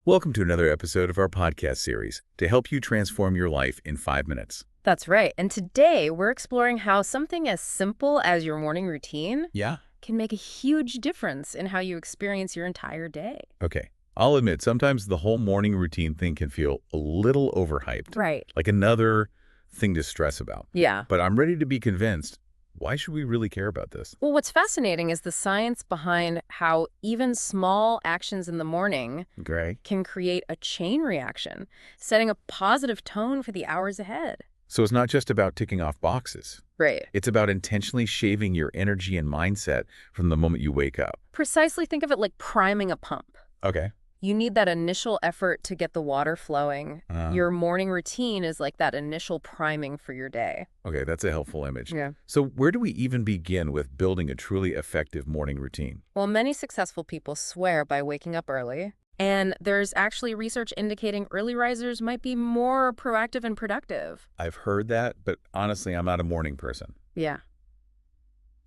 Welcome to another episode of our podcast series to help you transform your life in 5 minutes. That's right. And today we're exploring how something as simple as your morning routine Yeah? can make a huge difference in how you experience your entire day. Okay. I'll admit, sometimes the whole morning routine thing can feel a little overhyped, Right. like another thing to stress about. Yeah. But I'm ready to be convinced. Why should we really care about this? Well, what's fascinating is the science behind how even small actions in the morning Gray. can create a chain reaction, setting a positive tone for the hours ahead. So it's not just about ticking off boxes. Right. It's about intentionally shaving your energy and mindset from the moment you wake up. Precisely, think of it like priming a pump. Okay. You need that initial effort to get the water flowing. Your morning routine is like that initial priming for your day. Okay, that's a helpful image. Yeah. So where do we even begin with building a truly effective morning routine? Well, many successful people swear by waking up early. And there's actually research indicating early risers might be more proactive and productive. I've heard that, but honestly, I'm not a morning person. Yeah.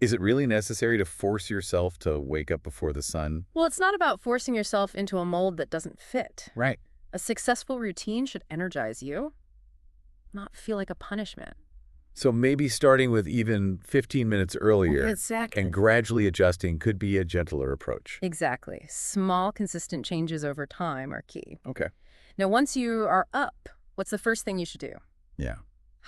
Is it really necessary to force yourself to wake up before the sun? Well, it's not about forcing yourself into a mold that doesn't fit. Right. A successful routine should energize you, not feel like a punishment. So maybe starting with even 15 minutes earlier Exactly. and gradually adjusting could be a gentler approach. Exactly. Small, consistent changes over time are key. Okay. Now, once you are up, what's the first thing you should do? Yeah.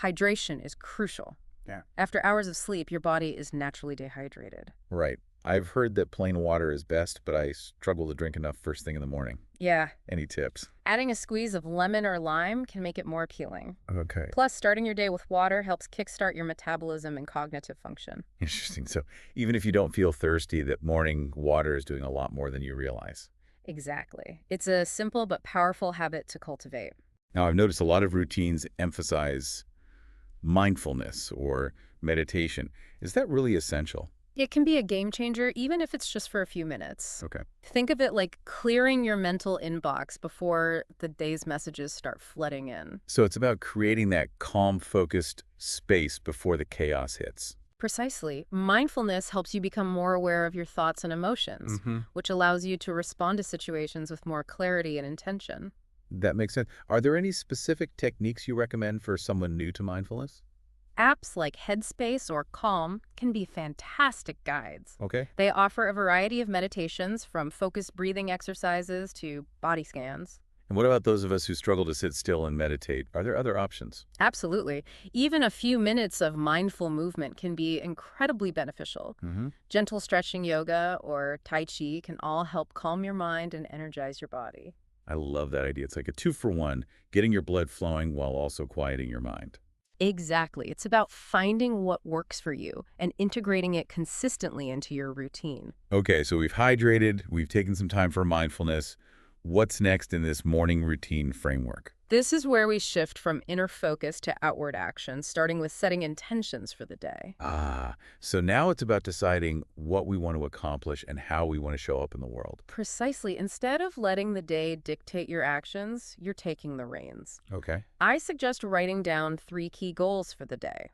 Hydration is crucial. Yeah. After hours of sleep, your body is naturally dehydrated. Right. I've heard that plain water is best, but I struggle to drink enough first thing in the morning. Yeah. Any tips? Adding a squeeze of lemon or lime can make it more appealing. Okay. Plus, starting your day with water helps kickstart your metabolism and cognitive function. Interesting. So even if you don't feel thirsty, that morning water is doing a lot more than you realize. Exactly. It's a simple but powerful habit to cultivate. Now, I've noticed a lot of routines emphasize mindfulness or meditation. Is that really essential? It can be a game changer, even if it's just for a few minutes. Okay. Think of it like clearing your mental inbox before the day's messages start flooding in. So it's about creating that calm, focused space before the chaos hits. Precisely. Mindfulness helps you become more aware of your thoughts and emotions, which allows you to respond to situations with more clarity and intention. That makes sense. Are there any specific techniques you recommend for someone new to mindfulness? Apps like Headspace or Calm can be fantastic guides. Okay. They offer a variety of meditations, from focused breathing exercises to body scans. And what about those of us who struggle to sit still and meditate? Are there other options? Absolutely. Even a few minutes of mindful movement can be incredibly beneficial. Gentle stretching yoga or Tai Chi can all help calm your mind and energize your body. I love that idea. It's like a 2-for-1, getting your blood flowing while also quieting your mind. Exactly. It's about finding what works for you and integrating it consistently into your routine. Okay, so we've hydrated, we've taken some time for mindfulness. What's next in this morning routine framework? This is where we shift from inner focus to outward action, starting with setting intentions for the day. So now it's about deciding what we want to accomplish and how we want to show up in the world. Precisely. Instead of letting the day dictate your actions, you're taking the reins. Okay. I suggest writing down 3 key goals for the day.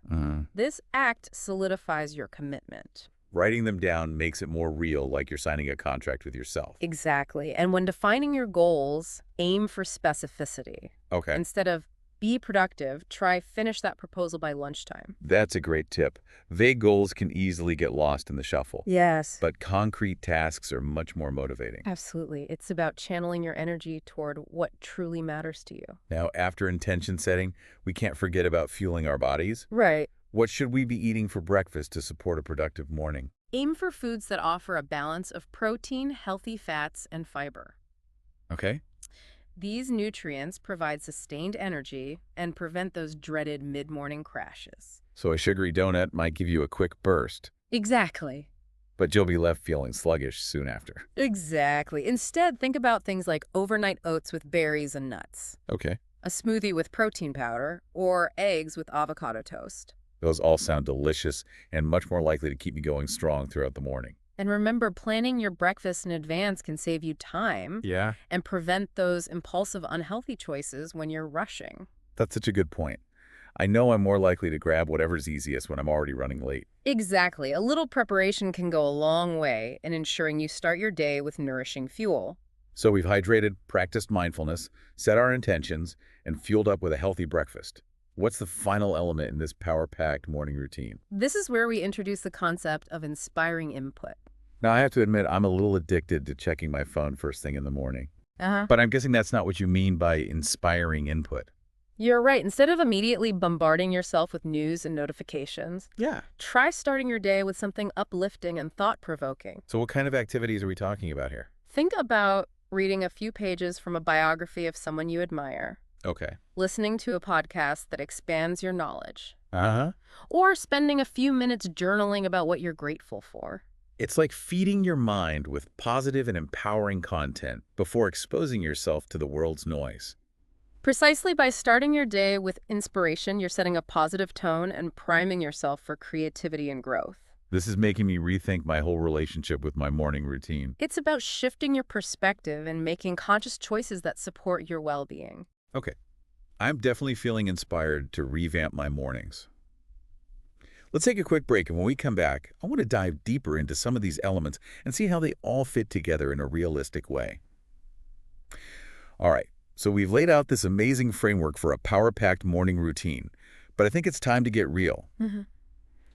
This act solidifies your commitment. Writing them down makes it more real, like you're signing a contract with yourself. Exactly. And when defining your goals, aim for specificity. Okay. Instead of be productive, try finish that proposal by lunchtime. That's a great tip. Vague goals can easily get lost in the shuffle. Yes. But concrete tasks are much more motivating. Absolutely. It's about channeling your energy toward what truly matters to you. Now, after intention setting, we can't forget about fueling our bodies. Right. What should we be eating for breakfast to support a productive morning? Aim for foods that offer a balance of protein, healthy fats, and fiber. Okay. These nutrients provide sustained energy and prevent those dreaded mid-morning crashes. So a sugary donut might give you a quick burst, Exactly. but you'll be left feeling sluggish soon after. Exactly. Instead, think about things like overnight oats with berries and nuts, Okay. a smoothie with protein powder, or eggs with avocado toast. Those all sound delicious and much more likely to keep me going strong throughout the morning. And remember, planning your breakfast in advance can save you time Yeah. and prevent those impulsive, unhealthy choices when you're rushing. That's such a good point. I know I'm more likely to grab whatever's easiest when I'm already running late. Exactly. A little preparation can go a long way in ensuring you start your day with nourishing fuel. So we've hydrated, practiced mindfulness, set our intentions, and fueled up with a healthy breakfast. What's the final element in this power-packed morning routine? This is where we introduce the concept of inspiring input. Now, I have to admit, I'm a little addicted to checking my phone first thing in the morning. Uh-huh. But I'm guessing that's not what you mean by inspiring input. You're right. Instead of immediately bombarding yourself with news and notifications, Yeah. try starting your day with something uplifting and thought-provoking. So what kind of activities are we talking about here? Think about reading a few pages from a biography of someone you admire, Okay. listening to a podcast that expands your knowledge, Uh-huh. or spending a few minutes journaling about what you're grateful for. It's like feeding your mind with positive and empowering content before exposing yourself to the world's noise. Precisely by starting your day with inspiration, you're setting a positive tone and priming yourself for creativity and growth. This is making me rethink my whole relationship with my morning routine. It's about shifting your perspective and making conscious choices that support your well-being. Okay. I'm definitely feeling inspired to revamp my mornings. Let's take a quick break, and when we come back, I want to dive deeper into some of these elements and see how they all fit together in a realistic way. All right, so we've laid out this amazing framework for a power-packed morning routine, but I think it's time to get real.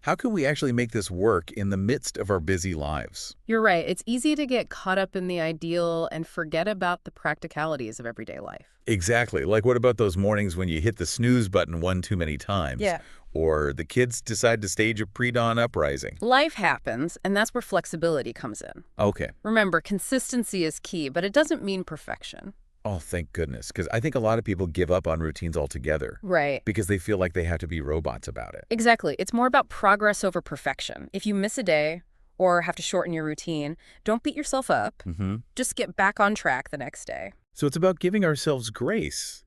How can we actually make this work in the midst of our busy lives? You're right. It's easy to get caught up in the ideal and forget about the practicalities of everyday life. Exactly. Like, what about those mornings when you hit the snooze button one too many times? Yeah. Or the kids decide to stage a pre-dawn uprising? Life happens, and that's where flexibility comes in. Okay. Remember, consistency is key, but it doesn't mean perfection. Oh, thank goodness. Because I think a lot of people give up on routines altogether Right. because they feel like they have to be robots about it. Exactly. It's more about progress over perfection. If you miss a day or have to shorten your routine, don't beat yourself up. Just get back on track the next day. So it's about giving ourselves grace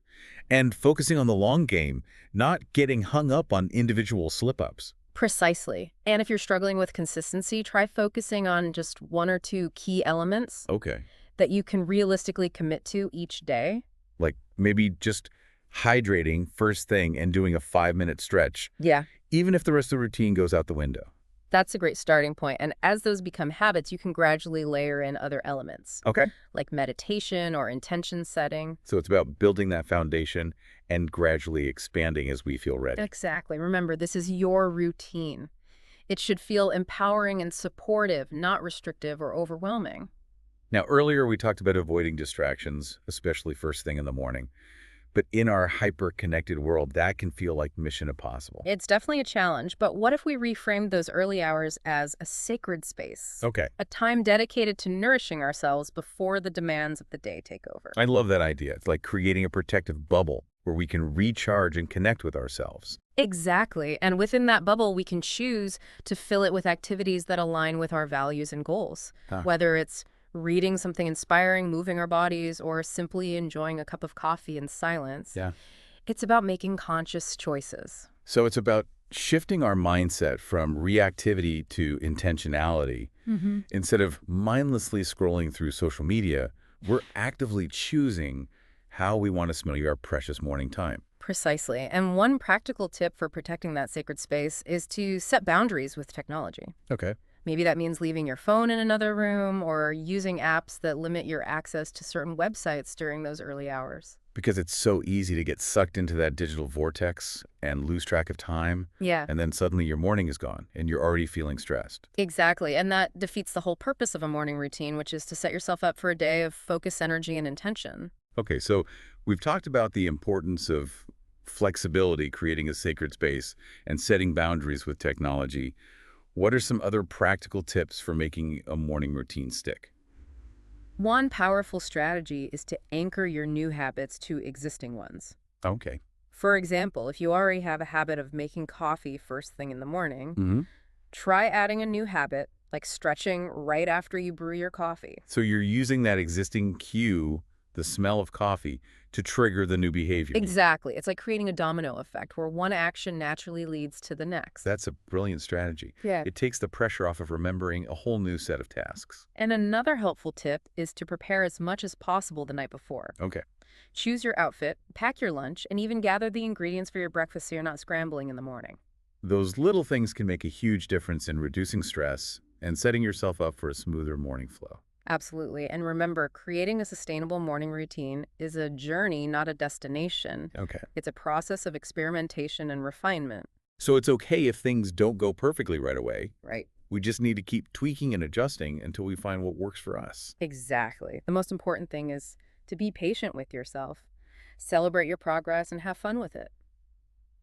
and focusing on the long game, not getting hung up on individual slip-ups. Precisely. And if you're struggling with consistency, try focusing on just one or two key elements Okay. that you can realistically commit to each day. Like maybe just hydrating first thing and doing a 5-minute stretch, Yeah, even if the rest of the routine goes out the window. that's a great starting point. And as those become habits, you can gradually layer in other elements, Okay. like meditation or intention setting. So it's about building that foundation and gradually expanding as we feel ready. Exactly. Remember, this is your routine. It should feel empowering and supportive, not restrictive or overwhelming. Now, earlier we talked about avoiding distractions, especially first thing in the morning. But in our hyper-connected world, that can feel like mission impossible. It's definitely a challenge, but what if we reframed those early hours as a sacred space? Okay. A time dedicated to nourishing ourselves before the demands of the day take over. I love that idea. It's like creating a protective bubble where we can recharge and connect with ourselves. Exactly. And within that bubble, we can choose to fill it with activities that align with our values and goals, whether it's reading something inspiring, moving our bodies, or simply enjoying a cup of coffee in silence. Yeah. It's about making conscious choices. So it's about shifting our mindset from reactivity to intentionality. Instead of mindlessly scrolling through social media, we're actively choosing how we want to spend our precious morning time. Precisely. And one practical tip for protecting that sacred space is to set boundaries with technology. Okay. Maybe that means leaving your phone in another room or using apps that limit your access to certain websites during those early hours. Because it's so easy to get sucked into that digital vortex and lose track of time. Yeah, And then suddenly your morning is gone and you're already feeling stressed. exactly. And that defeats the whole purpose of a morning routine, which is to set yourself up for a day of focus, energy, and intention. Okay, so we've talked about the importance of flexibility, creating a sacred space, and setting boundaries with technology. What are some other practical tips for making a morning routine stick? One powerful strategy is to anchor your new habits to existing ones. Okay. For example, if you already have a habit of making coffee first thing in the morning, try adding a new habit, like stretching right after you brew your coffee. So you're using that existing cue, the smell of coffee, to trigger the new behavior. Exactly. It's like creating a domino effect where one action naturally leads to the next. That's a brilliant strategy. Yeah. It takes the pressure off of remembering a whole new set of tasks. And another helpful tip is to prepare as much as possible the night before. Okay. Choose your outfit, pack your lunch, and even gather the ingredients for your breakfast so you're not scrambling in the morning. Those little things can make a huge difference in reducing stress and setting yourself up for a smoother morning flow. Absolutely. And remember, creating a sustainable morning routine is a journey, not a destination. Okay. It's a process of experimentation and refinement. So it's okay if things don't go perfectly right away. Right. We just need to keep tweaking and adjusting until we find what works for us. Exactly. The most important thing is to be patient with yourself, celebrate your progress, and have fun with it.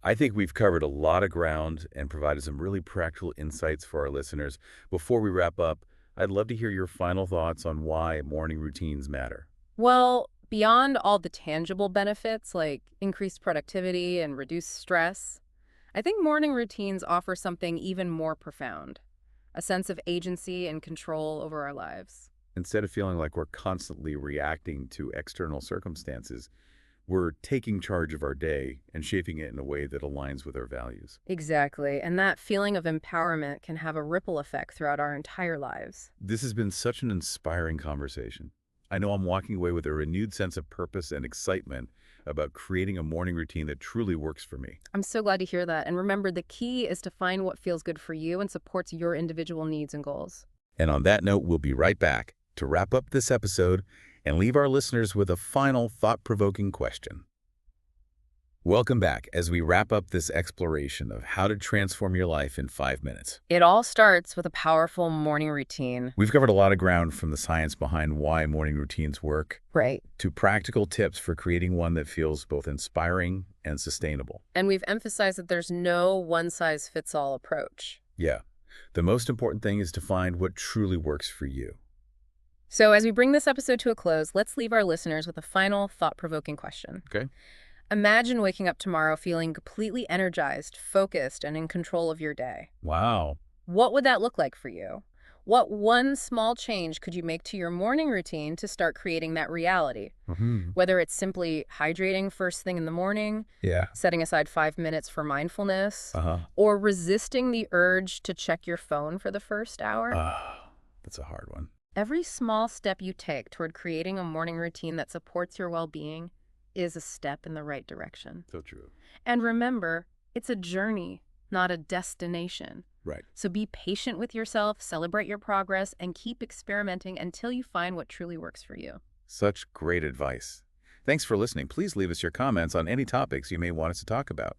I think we've covered a lot of ground and provided some really practical insights for our listeners. Before we wrap up, I'd love to hear your final thoughts on why morning routines matter. Well, beyond all the tangible benefits like increased productivity and reduced stress, I think morning routines offer something even more profound, a sense of agency and control over our lives. Instead of feeling like we're constantly reacting to external circumstances, we're taking charge of our day and shaping it in a way that aligns with our values. Exactly. And that feeling of empowerment can have a ripple effect throughout our entire lives. This has been such an inspiring conversation. I know I'm walking away with a renewed sense of purpose and excitement about creating a morning routine that truly works for me. I'm so glad to hear that. And remember, the key is to find what feels good for you and supports your individual needs and goals. And on that note, we'll be right back to wrap up this episode and leave our listeners with a final thought-provoking question. Welcome back as we wrap up this exploration of how to transform your life in 5 minutes. It all starts with a powerful morning routine. We've covered a lot of ground, from the science behind why morning routines work Right. to practical tips for creating one that feels both inspiring and sustainable. And we've emphasized that there's no one-size-fits-all approach. Yeah, the most important thing is to find what truly works for you. So as we bring this episode to a close, let's leave our listeners with a final thought-provoking question. Okay? Imagine waking up tomorrow feeling completely energized, focused, and in control of your day. Wow. What would that look like for you? What one small change could you make to your morning routine to start creating that reality? Whether it's simply hydrating first thing in the morning, Yeah. setting aside 5 minutes for mindfulness, Uh-huh. or resisting the urge to check your phone for the first hour. That's a hard one. Every small step you take toward creating a morning routine that supports your well-being is a step in the right direction. So true. And remember, it's a journey, not a destination. Right. So be patient with yourself, celebrate your progress, and keep experimenting until you find what truly works for you. Such great advice. Thanks for listening. Please leave us your comments on any topics you may want us to talk about.